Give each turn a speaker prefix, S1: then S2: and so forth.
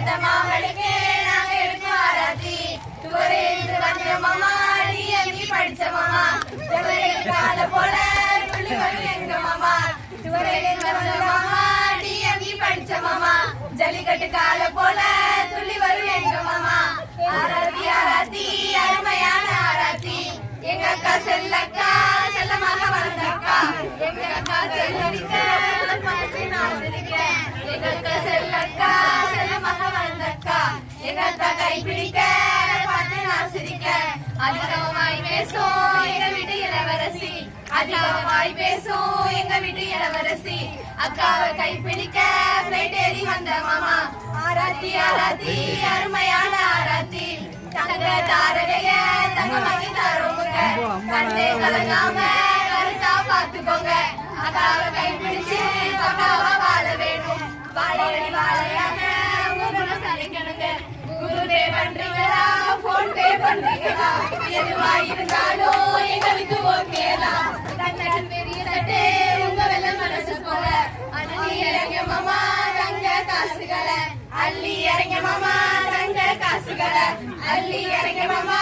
S1: பெத்த மாமனுக்கு நாங்க எடுக்கும் ஆராத்தி துவரைந்து வந்த மாமா டிஎம்இ படிச்ச மாமா கால போல துள்ளி வரும் எங்க மாமா துவரைந்து வந்த மாமா டிஎம்இ படிச்ச மாமா ஜல்லிக்கட்டு கால போல துள்ளி வரும் எங்க மாமா ஆராத்தி ஆராத்தி அருமையான ஆராத்தி எங்க அக்கா செல்லக்கா செல்லமாக வளர்ந்தக்கா எங்க அக்கா செல்லடிக்க எங்க அக்கா செல்லக்கா செல்லமாக வளர்ந்தக்கா எங்க அக்கா கைப்பிடிக்க பார்த்து நான் சிரிக்க அதிகமாய் பேசும் எங்க வீட்டு இளவரசி அதிகமாய் பேசும் எங்க வீட்டு இளவரசி அக்காவை கைப்பிடிக்க பிளைட் ஏறி வந்த மாமா ஆராத்தி ஆராத்தி அருமையான ஆராத்தி தங்க தாரகைய தங்கமாகி தருவோங்க கண்ணே கலங்காம கருத்தா பாத்துக்கோங்க அக்காவை கைப்பிடிச்சு பக்காவா வாழ வேணும் வாழையடி வாழையாக உங்களை சலிக்கணுங்க கூகுள் பே பண்றீங்களா போன் பே பண்றீங்களா எதுவா இருந்தாலும் எங்களுக்கு ஓகேதான் தட்டு பெரிய தட்டு உங்க வெள்ள மனசு போல அள்ளி இறங்க மாமா தங்க காசுகளை அள்ளி இறங்க மாமா தங்க காசுகளை அள்ளி இறங்க மாமா